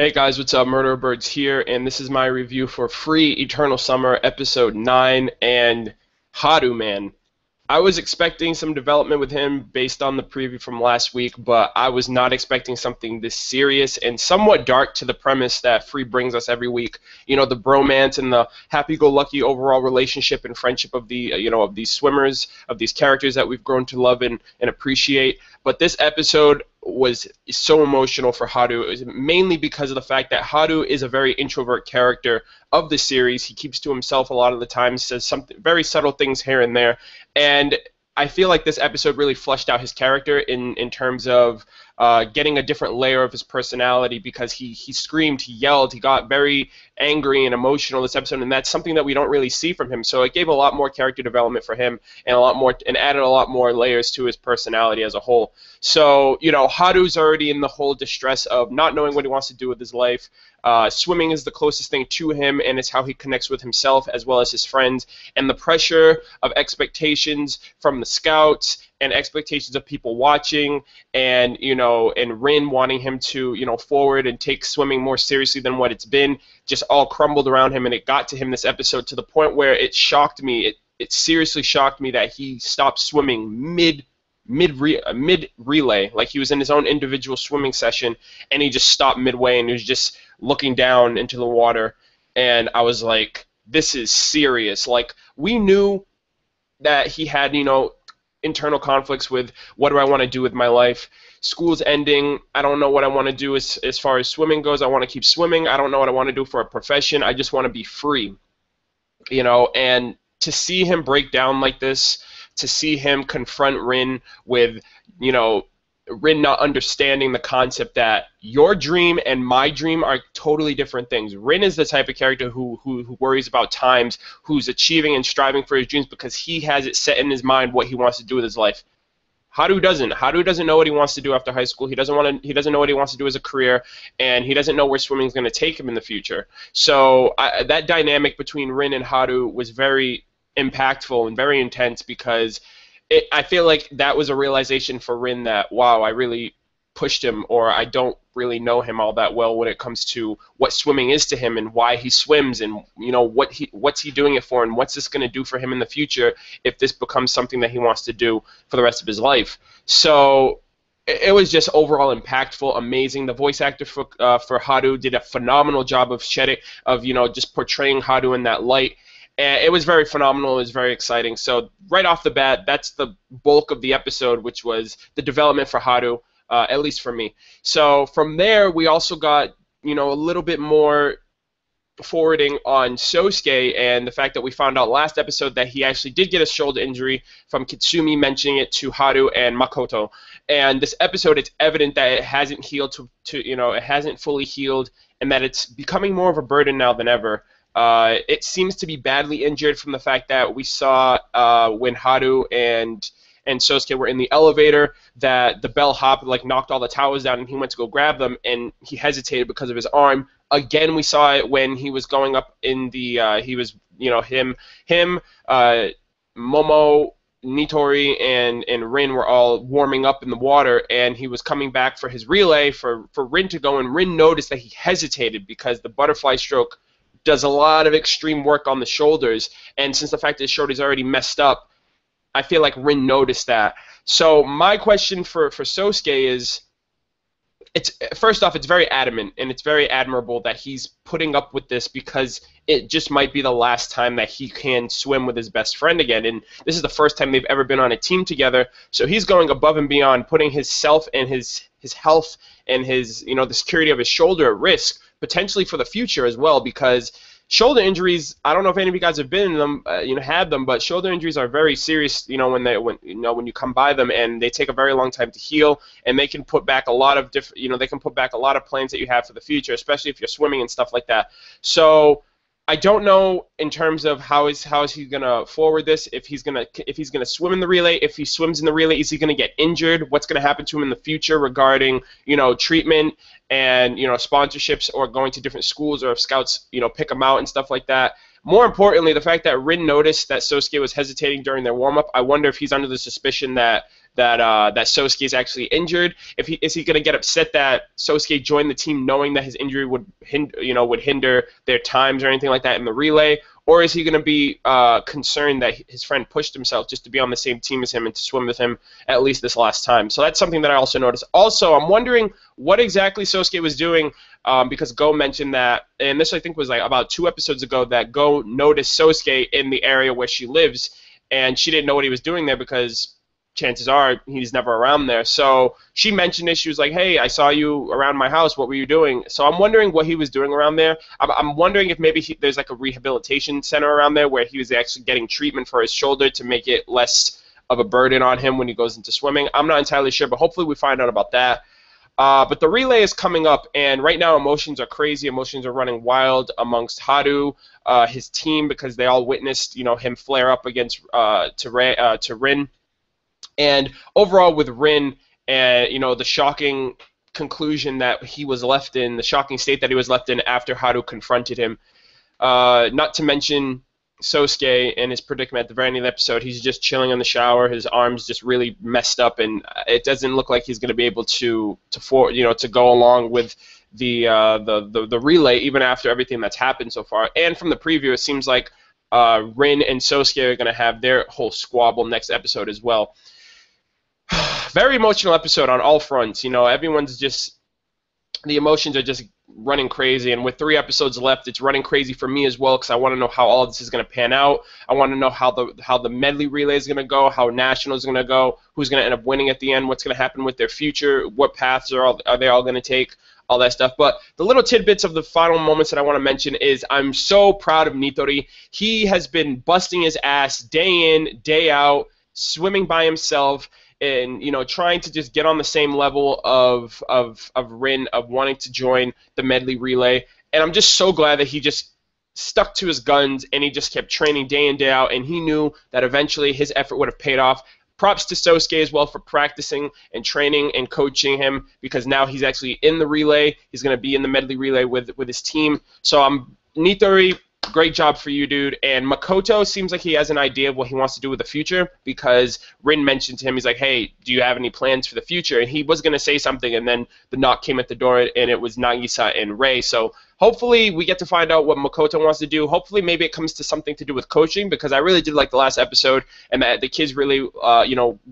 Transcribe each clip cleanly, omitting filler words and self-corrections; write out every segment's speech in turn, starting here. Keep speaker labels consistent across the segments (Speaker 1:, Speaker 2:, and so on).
Speaker 1: Hey guys, what's up? MurderofBirds here, and this is my review for Free Eternal Summer Episode 9. And Haru, man, I was expecting some development with him based on the preview from last week, but I was not expecting something this serious and somewhat dark to the premise that Free brings us every week. You know, the bromance and the happy-go-lucky overall relationship and friendship of of these swimmers, of these characters that we've grown to love and appreciate. But this episode was so emotional for Haru. It was mainly because of the fact that Haru is a very introvert character of the series. He keeps to himself a lot of the time, says some very subtle things here and there, and I feel like this episode really fleshed out his character in terms of getting a different layer of his personality, because he screamed, he yelled, he got very angry and emotional this episode, and that's something that we don't really see from him. So it gave a lot more character development for him and added a lot more layers to his personality as a whole. So, you know, Haru's already in the whole distress of not knowing what he wants to do with his life. Swimming is the closest thing to him, and it's how he connects with himself as well as his friends. And the pressure of expectations from the scouts and expectations of people watching, and and Rin wanting him to forward and take swimming more seriously than what it's been, just all crumbled around him, and it got to him this episode to the point where it shocked me. It seriously shocked me that he stopped swimming mid relay, like he was in his own individual swimming session, and he just stopped midway and he was just looking down into the water. And I was like, this is serious. Like, we knew that he had internal conflicts with, what do I want to do with my life? School's ending. I don't know what I want to do as far as swimming goes. I want to keep swimming. I don't know what I want to do for a profession. I just want to be free. And to see him break down like this, to see him confront Rin with, Rin not understanding the concept that your dream and my dream are totally different things. Rin is the type of character who worries about times, who's achieving and striving for his dreams because he has it set in his mind what he wants to do with his life. Haru doesn't. Haru doesn't know what he wants to do after high school. He doesn't know what he wants to do as a career, and he doesn't know where swimming is going to take him in the future. So that dynamic between Rin and Haru was very impactful and very intense, because I feel like that was a realization for Rin that, wow, I really pushed him, or I don't really know him all that well when it comes to what swimming is to him and why he swims, and what's he doing it for, and what's this going to do for him in the future if this becomes something that he wants to do for the rest of his life. So it was just overall impactful, amazing. The voice actor for Haru did a phenomenal job of just portraying Haru in that light. And it was very phenomenal. It was very exciting. So right off the bat, that's the bulk of the episode, which was the development for Haru, at least for me. So from there, we also got a little bit more forwarding on Sousuke, and the fact that we found out last episode that he actually did get a shoulder injury from Kitsumi mentioning it to Haru and Makoto. And this episode, it's evident that it hasn't healed it hasn't fully healed, and that it's becoming more of a burden now than ever. It seems to be badly injured from the fact that we saw when Haru and Sousuke were in the elevator, that the bellhop knocked all the towers down, and he went to go grab them, and he hesitated because of his arm. Again, we saw it when he was going up in the Momo, Nitori, and Rin were all warming up in the water, and he was coming back for his relay for Rin to go, and Rin noticed that he hesitated because the butterfly stroke does a lot of extreme work on the shoulders, and since the fact that his shoulder's already messed up, I feel like Rin noticed that. So my question for Sousuke is, first off, it's very adamant, and it's very admirable that he's putting up with this, because it just might be the last time that he can swim with his best friend again, and this is the first time they've ever been on a team together, so he's going above and beyond, putting his self and his health and his the security of his shoulder at risk, potentially for the future as well, because shoulder injuries, I don't know if any of you guys have been in them, had them, but shoulder injuries are very serious, when you come by them, and they take a very long time to heal, and they can put back a lot of they can put back a lot of plans that you have for the future, especially if you're swimming and stuff like that. So I don't know in terms of how is he gonna forward this, if he's gonna swim in the relay, if he swims in the relay, is he gonna get injured, what's gonna happen to him in the future regarding treatment and sponsorships, or going to different schools, or if scouts pick him out and stuff like that. More importantly, the fact that Rin noticed that Sousuke was hesitating during their warm-up, I wonder if he's under the suspicion that that Sousuke is actually injured. Is he going to get upset that Sousuke joined the team knowing that his injury would hinder their times or anything like that in the relay, or is he going to be concerned that his friend pushed himself just to be on the same team as him and to swim with him at least this last time? So that's something that I also noticed. Also, I'm wondering what exactly Sousuke was doing, because Go mentioned that, and this I think was like about 2 episodes ago, that Go noticed Sousuke in the area where she lives, and she didn't know what he was doing there because chances are he's never around there. So she mentioned it. She was like, hey, I saw you around my house. What were you doing? So I'm wondering what he was doing around there. I'm wondering if maybe there's like a rehabilitation center around there where he was actually getting treatment for his shoulder to make it less of a burden on him when he goes into swimming. I'm not entirely sure, but hopefully we find out about that. But the relay is coming up, and right now emotions are crazy. Emotions are running wild amongst Haru, his team, because they all witnessed, him flare up against to Rin. And overall with Rin, the shocking conclusion that he was left in, the shocking state that he was left in after Haru confronted him. Not to mention Sousuke and his predicament at the very end of the episode. He's just chilling in the shower. His arm's just really messed up, and it doesn't look like he's going to be able to go along with the relay even after everything that's happened so far. And from the preview, it seems like Rin and Sousuke are going to have their whole squabble next episode as well. Very emotional episode on all fronts. Everyone's just, the emotions are just running crazy, and with 3 episodes left, it's running crazy for me as well, because I want to know how all of this is going to pan out. I want to know how the medley relay is going to go, how national is going to go, who's going to end up winning at the end, what's going to happen with their future, what paths are they all going to take, all that stuff. But the little tidbits of the final moments that I want to mention is I'm so proud of Nitori. He has been busting his ass day in, day out, swimming by himself, and trying to just get on the same level of Rin, of wanting to join the medley relay. And I'm just so glad that he just stuck to his guns and he just kept training day in, day out, and he knew that eventually his effort would have paid off. Props to Sousuke as well for practicing and training and coaching him, because now he's actually in the relay. He's going to be in the medley relay with his team. So Nitori, great job for you, dude. And Makoto seems like he has an idea of what he wants to do with the future, because Rin mentioned to him, he's like, hey, do you have any plans for the future? And he was going to say something, and then the knock came at the door, and it was Nagisa and Rei. So hopefully we get to find out what Makoto wants to do. Hopefully maybe it comes to something to do with coaching, because I really did like the last episode, and that the kids really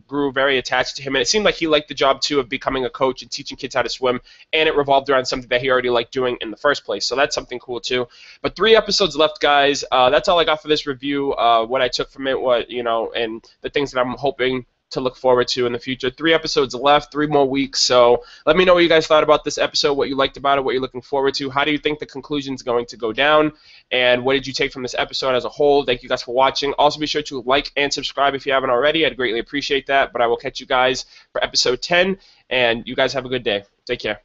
Speaker 1: grew very attached to him. And it seemed like he liked the job, too, of becoming a coach and teaching kids how to swim, and it revolved around something that he already liked doing in the first place. So that's something cool, too. But 3 episodes left, guys. That's all I got for this review. What I took from it, and the things that I'm hoping to look forward to in the future. 3 episodes left, 3 more weeks. So let me know what you guys thought about this episode, what you liked about it, what you're looking forward to. How do you think the conclusion is going to go down? And what did you take from this episode as a whole? Thank you guys for watching. Also, be sure to like and subscribe if you haven't already. I'd greatly appreciate that. But I will catch you guys for episode 10. And you guys have a good day. Take care.